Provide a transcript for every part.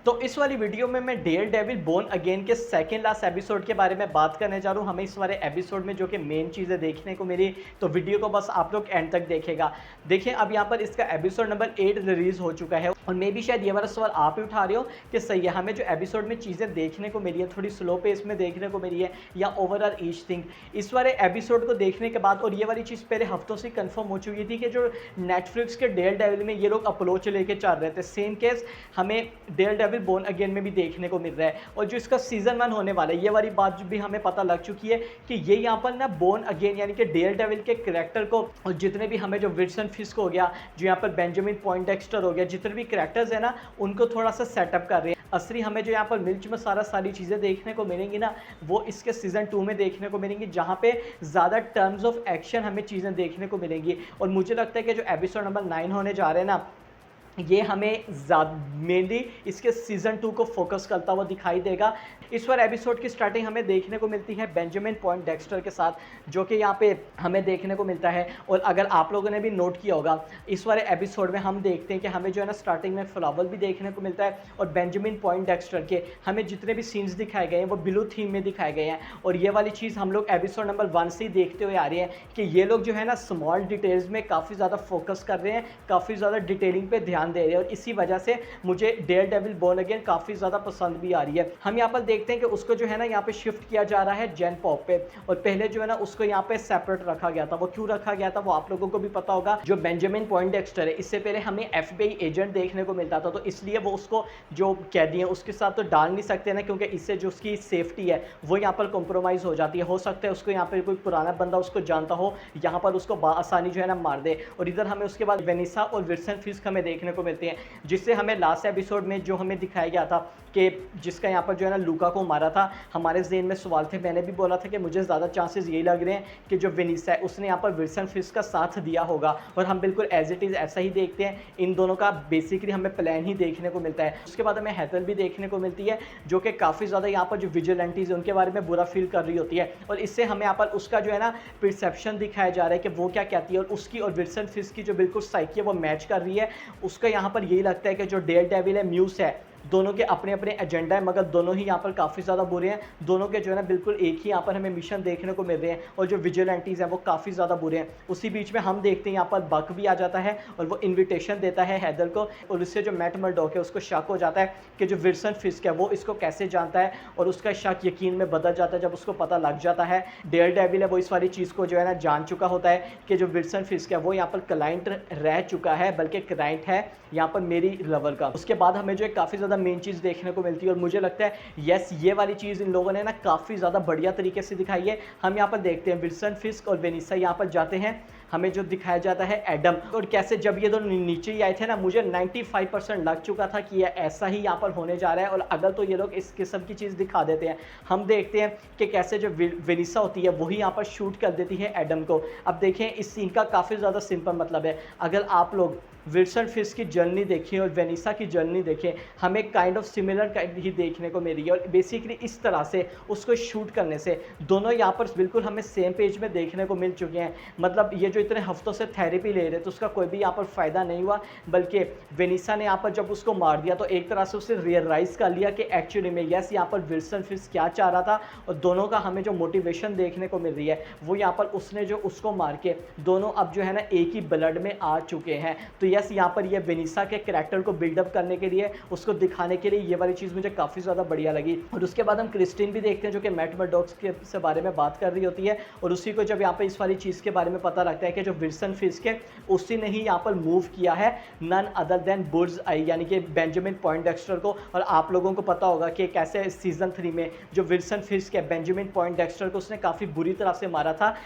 तो इस वाली वीडियो में मैं डेयर डेविल बोर्न अगेन के सेकंड लास्ट एपिसोड के बारे में बात करने जा रहा हूँ। हमें इस वाले एपिसोड में जो कि मेन चीज़ें देखने को मिली, तो वीडियो को बस आप लोग एंड तक देखेगा। देखिए अब यहाँ पर इसका एपिसोड नंबर 8 रिलीज हो चुका है और मे भी शायद ये वाला सवाल आप ही उठा रहे हो कि सही है, हमें जो एपिसोड में चीज़ें देखने को मिली है थोड़ी स्लो पेस में देखने को मिली है या ओवरऑल ईच थिंग। इस वाले एपिसोड को देखने के बाद और ये वाली चीज़ पहले हफ्तों से कंफर्म हो चुकी थी कि जो नेटफ्लिक्स के डेयर डेविल में ये लोग अप्रोच लेके चल रहे थे, सेम केस हमें डेयर डेविल बोर्न अगेन में भी देखने को मिल रहा है। और जो इसका सीजन 1 होने वाला है, ये वाली बात भी हमें पता लग चुकी है कि ये यहाँ पर ना बोर्न अगेन यानी कि डेयर डेविल के कैरेक्टर को और जितने भी हमें जो विल्सन फिस्क हो गया, जो यहाँ पर बेंजामिन पॉइंटडेक्स्टर हो गया, जितने भी कैरेक्टर्स है ना उनको थोड़ा सा सेटअप कर रहे हैं। असली हमें जो यहाँ पर मिर्च मसाला सारी चीज़ें देखने को मिलेंगी ना, वो इसके सीजन 2 में देखने को मिलेंगी, जहाँ पे ज़्यादा टर्म्स ऑफ एक्शन हमें चीज़ें देखने को मिलेंगी। और मुझे लगता है कि जो एपिसोड नंबर 9 होने जा रहे हैं ना, ये हमें मेनली इसके सीजन 2 को फोकस करता हुआ दिखाई देगा। इस बार एपिसोड की स्टार्टिंग हमें देखने को मिलती है बेंजामिन पॉइंटडेक्स्टर के साथ, जो कि यहाँ पे हमें देखने को मिलता है। और अगर आप लोगों ने भी नोट किया होगा, इस वाले एपिसोड में हम देखते हैं कि हमें जो है ना स्टार्टिंग में फ्लावर भी देखने को मिलता है और बेंजामिन पॉइंटडेक्स्टर के हमें जितने भी सीन्स दिखाए गए हैं वो ब्लू थीम में दिखाए गए हैं। और ये वाली चीज़ हम लोग एपिसोड नंबर 1 से ही देखते हुए आ रही है कि ये लोग जो है ना स्मॉल डिटेल्स में काफ़ी ज़्यादा फोकस कर रहे हैं, काफ़ी ज़्यादा डिटेलिंग पे ध्यान दे रहे हैं। और इसी वजह से मुझे डेयर डेविल बोर्न अगेन काफ़ी ज़्यादा पसंद भी आ रही है। हम यहाँ पर देखते हैं कि उसको जो है ना यहाँ पे शिफ्ट किया जा रहा है जेन पॉप पे, और पहले जो है ना उसको यहाँ पे सेपरेट रखा गया था। वो क्यों रखा गया था वो आप लोगों को भी पता होगा। जो बेंजामिन पॉइंटडेक्स्टर है, इससे पहले हमें एफबीआई एजेंट देखने को मिलता था, तो इसलिए वो उसको जो कैदी है उसके साथ तो डाल नहीं सकते ना, क्योंकि इससे जो उसकी सेफ्टी है वो यहाँ पर कॉम्प्रोमाइज़ हो जाती है। हो सकता है उसको यहाँ पर कोई पुराना बंदा उसको जानता हो, यहाँ पर उसको आसानी जो है ना मार दे। और इधर हमें उसके बाद वेनिसा और विल्सन फिस्क हमें देखने को मिलते हैं, जिससे हमें लास्ट एपिसोड में जो हमें दिखाया गया था कि जिसका यहाँ पर जो है ना लूका को मारा था, हमारे ज़हन में सवाल थे। मैंने भी बोला था कि मुझे ज़्यादा चांसेस यही लग रहे हैं कि जो वेनिसा है उसने यहाँ पर विल्सन फिस्क का साथ दिया होगा, और हम बिल्कुल एज इट इज़ ऐसा ही देखते हैं। इन दोनों का बेसिकली हमें प्लान ही देखने को मिलता है। उसके बाद हमें हैथल भी देखने को मिलती है, जो कि काफ़ी ज़्यादा यहाँ पर जो विजिलेंटीज है उनके बारे में बुरा फील कर रही होती है, और इससे हमें यहाँ पर उसका जो है ना परसेप्शन दिखाया जा रहा है कि वो क्या कहती है, और उसकी और विल्सन फिस्क की जो बिल्कुल साइकी है वो मैच कर रही है। उसका यहाँ पर यही लगता है कि जो डेयर डेविल है, म्यूस है, दोनों के अपने अपने एजेंडा है, मगर दोनों ही यहाँ पर काफ़ी ज़्यादा बुरे हैं। दोनों के जो है ना बिल्कुल एक ही यहाँ पर हमें मिशन देखने को मिल रहे हैं, और जो विजिलेंटीज़ हैं वो काफ़ी ज़्यादा बुरे हैं। उसी बीच में हम देखते हैं यहाँ पर बक भी आ जाता है और वो इन्विटेशन देता है हैदर को, और उससे जो मैट मर्डॉक है उसको शक हो जाता है कि जो विल्सन फिस्क है वो इसको कैसे जानता है, और उसका शक यकीन में बदल जाता है जब उसको पता लग जाता है डेयर डेविल है वो इस वाली चीज़ को जो है ना जान चुका होता है कि जो विल्सन फिस्क है वो यहाँ पर क्लाइंट रह चुका है, बल्कि क्लाइंट है यहाँ पर मेरी लवर का। उसके बाद हमें जो है काफ़ी ज़्यादा मेन चीज़ देखने को मिलती है, और मुझे लगता है यस ये वाली चीज़ इन लोगों ने ना काफ़ी ज़्यादा बढ़िया तरीके से दिखाई है। हम यहाँ पर देखते हैं विल्सन फिस्क और वेनिसा यहाँ पर जाते हैं, हमें जो दिखाया जाता है एडम, और कैसे जब ये दोनों नीचे ही आए थे ना, मुझे 95% लग चुका था कि ये ऐसा ही यहाँ पर होने जा रहा है। और अगर तो ये लोग इस किस्म की चीज़ दिखा देते हैं, हम देखते हैं कि कैसे जो वेनिसा होती है वही यहाँ पर शूट कर देती है एडम को। अब देखें इस सीन का काफ़ी ज़्यादा सिंपल मतलब है, अगर आप लोग विल्सन फिस्क की जर्नी देखें और वेनिसा की जर्नी देखें, हमें काइंड ऑफ सिमिलर ही देखने को मिल रही है। और बेसिकली इस तरह से उसको शूट करने से दोनों यहाँ पर बिल्कुल हमें सेम पेज में देखने को मिल चुके हैं। मतलब ये जो इतने हफ्तों से थेरेपी ले रहे थे उसका कोई भी यहाँ पर फ़ायदा नहीं हुआ, बल्कि वेनिसा ने यहाँ पर जब उसको मार दिया तो एक तरह से उसने रियलाइज़ कर लिया कि एक्चुअली में यस यहाँ पर विल्सन फिस्क क्या चाह रहा था। और दोनों का हमें जो मोटिवेशन देखने को मिल रही है वो यहाँ पर उसने जो उसको मार के दोनों अब जो है ना एक ही ब्लड में आ चुके हैं। तो यस यहाँ पर ये वेनिसा के कैरेक्टर को बिल्डअप करने के लिए, उसको दिखाने के लिए ये वाली चीज़ मुझे काफ़ी ज़्यादा बढ़िया लगी। और उसके बाद हम क्रिस्टीन भी देखते हैं जो कि मैट मर्डॉक के से बारे में बात कर रही होती है, और उसी को जब यहाँ पर इस वाली चीज़ के बारे में पता लगता है कि जो विल्सन फिस्क है उसी ने ही यहाँ पर मूव किया है none other than bull's eye यानी कि बेंजामिन पॉइंटडेक्स्टर को। और आप लोगों को पता होगा कि कैसे सीजन 3 में जो विल्सन फिस्क है बेंजामिन पॉइंटडेक्स्टर को उसने काफ़ी बुरी तरह से मारा था,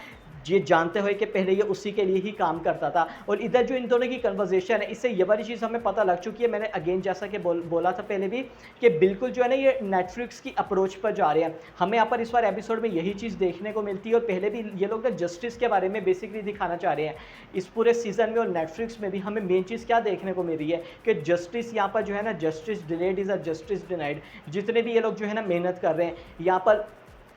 ये जानते हुए कि पहले ये उसी के लिए ही काम करता था। और इधर जो इन दोनों की कन्वर्सेशन है, इससे ये वाली चीज़ हमें पता लग चुकी है। मैंने अगेन जैसा कि बोला था पहले भी कि बिल्कुल जो है ना ये नेटफ्लिक्स की अप्रोच पर जा रहे हैं। हमें यहाँ पर इस बार एपिसोड में यही चीज़ देखने को मिलती है, और पहले भी ये लोग ना जस्टिस के बारे में बेसिकली दिखाना चाह रहे हैं इस पूरे सीजन में। और नेटफ्लिक्स में भी हमें मेन चीज़ क्या देखने को मिल रही है कि जस्टिस यहाँ पर जो है ना justice delayed is a justice denied. जितने भी ये लोग जो है ना मेहनत कर रहे हैं यहाँ पर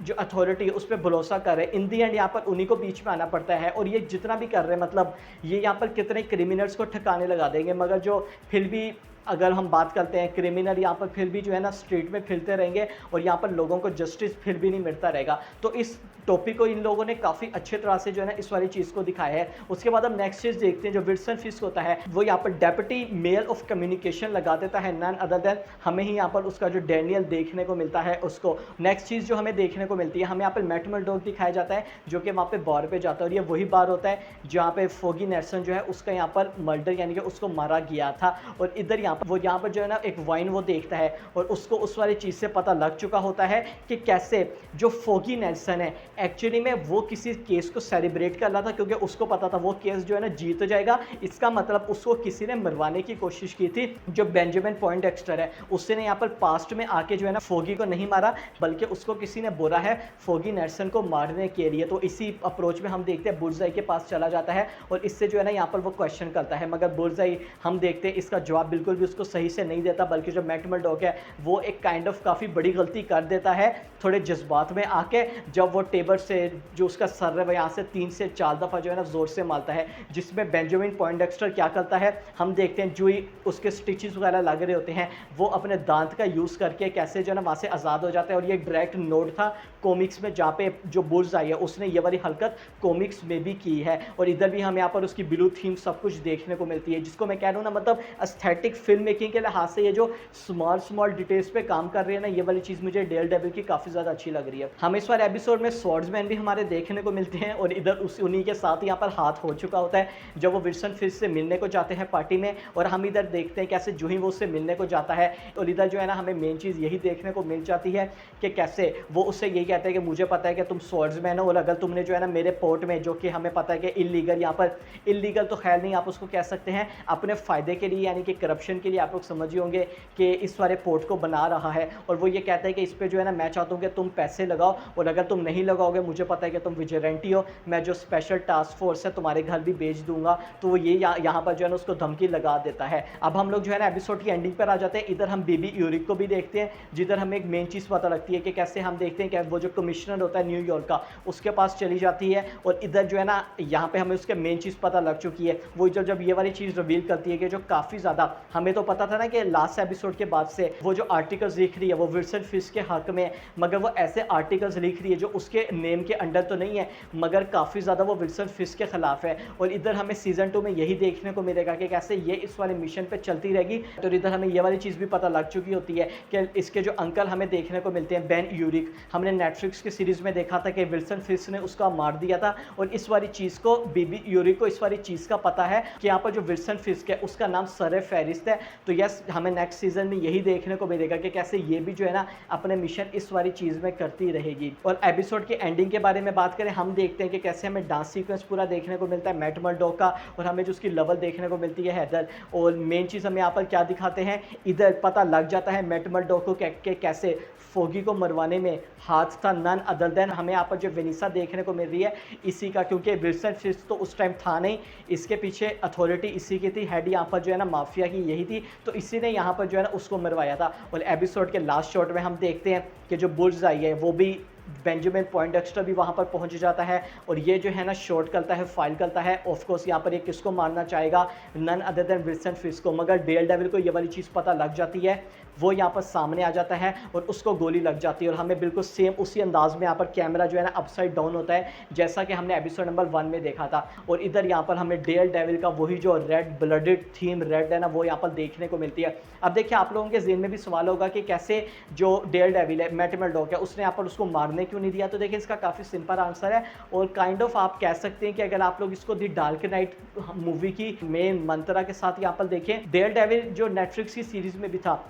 जो अथॉरिटी है उस पर भरोसा कर रहे हैं, इन दी एंड यहाँ पर उन्हीं को बीच में आना पड़ता है। और ये जितना भी कर रहे हैं मतलब ये यहाँ पर कितने क्रिमिनल्स को ठिकाने लगा देंगे, मगर जो फिर भी अगर हम बात करते हैं क्रिमिनल यहाँ पर फिर भी जो है ना स्ट्रीट में फिरते रहेंगे और यहाँ पर लोगों को जस्टिस फिर भी नहीं मिलता रहेगा। तो इस टॉपिक को इन लोगों ने काफ़ी अच्छे तरह से जो है ना इस वाली चीज़ को दिखाया है। उसके बाद हम नेक्स्ट चीज़ देखते हैं, जो विल्सन फिस्क होता है वो यहाँ पर डेप्यूटी मेयर ऑफ कम्युनिकेशन लगा देता है, नन अदर देन हमें ही यहाँ पर उसका जो डैनियल देखने को मिलता है उसको। नेक्स्ट चीज़ जो हमें देखने को मिलती है, हमें यहाँ पर मैट मर्डॉक दिखाया जाता है जो कि वहाँ पे बार पे जाता है, और ये वही बार होता है जहाँ पे फोगी नेल्सन जो है उसका यहाँ पर मर्डर यानी कि उसको मारा गया था। और इधर यहाँ पर जो है ना एक वाइन वो देखता है और उसको उस वाली चीज़ से पता लग चुका होता है कि कैसे जो फोगी नेल्सन है एक्चुअली में वो किसी केस को सेलिब्रेट कर रहा था, क्योंकि उसको पता था वो केस जो है ना जीत जाएगा। इसका मतलब उसको किसी ने मरवाने की कोशिश की थी। जो बेंजामिन पॉइंटएक्स्टर है उसने यहाँ पर पास्ट में आके जो है ना फोगी को नहीं मारा, बल्कि उसको किसी ने बोला है फोगी नेल्सन को मारने के लिए। तो इसी अप्रोच में हम देखते हैं बुल्सआई के पास चला जाता है और इससे जो है ना यहाँ पर वो क्वेश्चन करता है, मगर बुल्सआई हम देखते हैं इसका जवाब बिल्कुल भी उसको सही से नहीं देता, बल्कि जो मैट मर्डॉक है वो एक काइंड ऑफ काफ़ी बड़ी गलती कर देता है थोड़े जज्बात में आके, जब वो टेबल से जो उसका सर है वो यहाँ से 3 से 4 दफ़ा जो है ना ज़ोर से मारता है, जिसमें बेंजामिन पॉइंटएक्स्टर क्या करता है हम देखते हैं। जो ही उसके स्टिचेस वगैरह लग रहे होते हैं वो अपने दांत का यूज़ करके कैसे जो है ना वहाँ से आज़ाद हो जाता है। और ये डायरेक्ट नोट था कॉमिक्स में, जहाँ पे जो बुल्सआई है उसने ये वाली हरकत कॉमिक्स में भी की है। और इधर भी हमें यहाँ पर उसकी ब्लू थीम सब कुछ देखने को मिलती है, जिसको मैं कह रहा हूँ ना, मतलब एस्थेटिक फिल्म मेकिंग के लिहाज से ये जो स्मॉल डिटेल्स पे काम कर रही है ना, ये वाली चीज़ मुझे डेयरडेविल की काफ़ी ज़्यादा अच्छी लग रही है। हम इस वाले एपिसोड में स्वॉर्ड्समैन भी हमारे देखने को मिलते हैं और इधर उन्हीं के साथ यहाँ पर हाथ हो चुका होता है जब वो विल्सन फिस्क से मिलने को जाते हैं पार्टी में। और हम इधर देखते हैं कैसे जो ही वो उससे मिलने को जाता है, और इधर जो है ना हमें मेन चीज़ यही देखने को मिल जाती है कि कैसे वो उससे यही कहते हैं कि मुझे पता है कि तुम स्वॉर्ड्समैन हो, और अगर तुमने जो है ना मेरे पोर्ट में, जो कि हमें पता है कि इलीगल, यहाँ पर इलीगल तो खैर नहीं, आप उसको कह सकते हैं अपने फ़ायदे के लिए यानी कि करप्शन के लिए, आप लोग समझ ही होंगे कि इस वाले पोर्ट को बना रहा है। और वो ये कहता है कि इस पर जो है ना मैं चाहता हूँ कि तुम पैसे लगाओ, और अगर तुम नहीं लगाओगे मुझे पता है कि तुम विजिलेंटी हो, मैं जो स्पेशल टास्क फोर्स है तुम्हारे घर भी भेज दूंगा। तो वो ये यहाँ पर जो है ना उसको धमकी लगा देता है। अब हम लोग जो है ना एपिसोड की एंडिंग पर आ जाते हैं। इधर हम बेबी यूरिक को भी देखते हैं, जिधर हमें एक मेन चीज़ पता लगती है कि कैसे हम देखते हैं कि वो जो कमिश्नर होता है न्यूयॉर्क का उसके पास चली जाती है। और इधर जो है ना यहाँ पे हमें उसके मेन चीज़ पता लग चुकी है, वो जब ये वाली चीज़ रिवील करती है कि जो काफ़ी ज़्यादा हमें तो पता था ना कि लास्ट एपिसोड के बाद से वो जो आर्टिकल्स लिख रही है वो विल्सन फिस्क के हक में, मगर वो ऐसे आर्टिकल्स लिख रही है जो उसके नेम के अंडर तो नहीं है, मगर काफ़ी ज़्यादा वो विल्सन फिस्क के खिलाफ है। और इधर हमें सीजन 2 में यही देखने को मिलेगा कि कैसे ये इस वाले मिशन पे चलती रहेगी। तो इधर हमें ये वाली चीज़ भी पता लग चुकी होती है कि इसके जो अंकल हमें देखने को मिलते हैं बेन यूरिक, हमने नेटफ्लिक्स की सीरीज़ में देखा था कि विल्सन फिस्क ने उसका मार दिया था, और इस वाली चीज़ को बेबी यूरिक को इस वाली चीज़ का पता है कि यहाँ पर जो विल्सन फिस्क है उसका नाम सर फेरिस्त है। तो यस, हमें नेक्स्ट सीजन में यही देखने को मिलेगा कि कैसे ये भी जो है ना अपने मिशन इस वाली चीज़ में करती रहेगी। और एपिसोड की एंडिंग के बारे में बात करें, हम देखते हैं कि कैसे हमें डांस सीक्वेंस पूरा देखने को मिलता है मैट मर्डॉक का, और हमें जो उसकी लेवल देखने को मिलती है हेदर। और मेन चीज़ हमें यहाँ पर क्या दिखाते हैं, इधर पता लग जाता है मैट मर्डॉक को कि कैसे फोगी को मरवाने में हाथ था नन अदर देन हमें यहाँ पर जो वेनिसा देखने को मिल रही है इसी का, क्योंकि विल्सन फिस्क तो उस टाइम था नहीं, इसके पीछे अथॉरिटी इसी की थी, हेड यहाँ पर जो है ना माफिया की यही थी, तो इसी ने यहाँ पर जो है ना उसको मरवाया था। और एपिसोड के लास्ट शॉट में हम देखते हैं कि जो बुल्सआई है वो भी बेंजामिन पॉइंटएक्स्टर भी वहाँ पर पहुँच जाता है, और ये जो है ना शॉट करता है, फाइल करता है। ऑफकोर्स यहाँ पर ये किसको मारना चाहेगा, नन अदर देन विल्सन फिस्क को, मगर डेयरडेविल को ये वाली चीज़ पता लग जाती है, वो यहाँ पर सामने आ जाता है और उसको गोली लग जाती है। और हमें बिल्कुल सेम उसी अंदाज में यहाँ पर कैमरा जो है ना अपसाइड डाउन होता है, जैसा कि हमने एपिसोड नंबर 1 में देखा था। और इधर यहाँ पर हमें डेयरडेविल का वही जो रेड ब्लडेड थीम रेड है ना वो यहाँ पर देखने को मिलती है। अब देखिए, आप लोगों के ज़हन में भी सवाल होगा कि कैसे जो डेयरडेविल है, मैट मर्डॉक है, उसने यहाँ पर उसको मारने क्यों नहीं दिया। तो देखिए, इसका काफ़ी सिंपल आंसर है, और काइंड ऑफ आप कह सकते हैं कि अगर आप लोग इसको दी डार्क नाइट मूवी की मेन मंत्रा के साथ यहाँ पर देखें, डेयरडेविल जो नेटफ्लिक्स की सीरीज़ में भी था,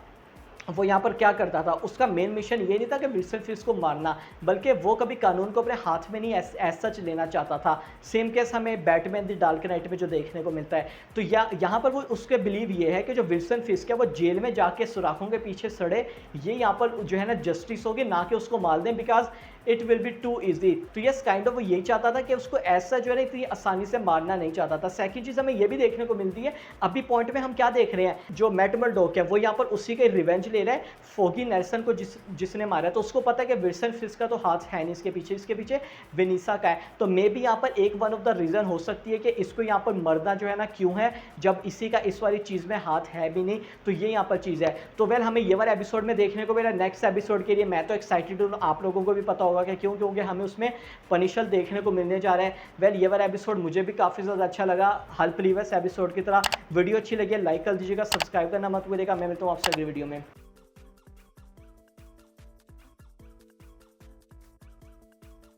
वो यहाँ पर क्या करता था, उसका मेन मिशन ये नहीं था कि विल्सन फिस्क को मारना, बल्कि वो कभी कानून को अपने हाथ में नहीं एज सच लेना चाहता था। सेम केस हमें बैटमैन द डार्क नाइट में जो देखने को मिलता है। तो यहाँ पर वो उसके बिलीव ये है कि जो विल्सन फिस्क है वो जेल में जाके सुराखों के पीछे सड़े, ये यहाँ पर जो है ना जस्टिस होगी, ना कि उसको मार दें। Because it will be too easy. तो यस काइंड ऑफ वो यही चाहता था कि उसको ऐसा जो है ना इतनी आसानी से मारना नहीं चाहता था। सेकंड चीज़ हमें ये भी देखने को मिलती है, अभी पॉइंट में हम क्या देख रहे हैं, जो मैट मर्डोक है वो यहाँ पर उसी का रिवेंज ले रहा है फोगी नेल्सन को जिसने मारा है। तो उसको पता है कि विल्सन फिस्क का तो हाथ है नहीं इसके पीछे वेनिसा का है। तो मे भी यहाँ पर एक वन ऑफ द रीज़न हो सकती है कि इसको यहाँ पर मरना जो है ना क्यों है, जब इसी का इस वाली चीज़ में हाथ है भी नहीं। तो ये यहाँ पर चीज़ है। तो वेल हमें ये वाला एपिसोड में देखने को मिला। नेक्स्ट एपिसोड के लिए मैं तो एक्साइटेड हूँ, आप लोगों को भी पता होगा कि क्यों, क्योंकि हमें उसमें पनिशर देखने को मिलने जा रहा है। वेल ये वाला एपिसोड मुझे भी काफ़ी ज़्यादा अच्छा लगा, हर प्रीवियस एपिसोड की तरह। वीडियो अच्छी लगी लाइक कर दीजिएगा, सब्सक्राइब करना मत भूलिएगा। मैं मिलता हूँ आपसे अगली वीडियो में।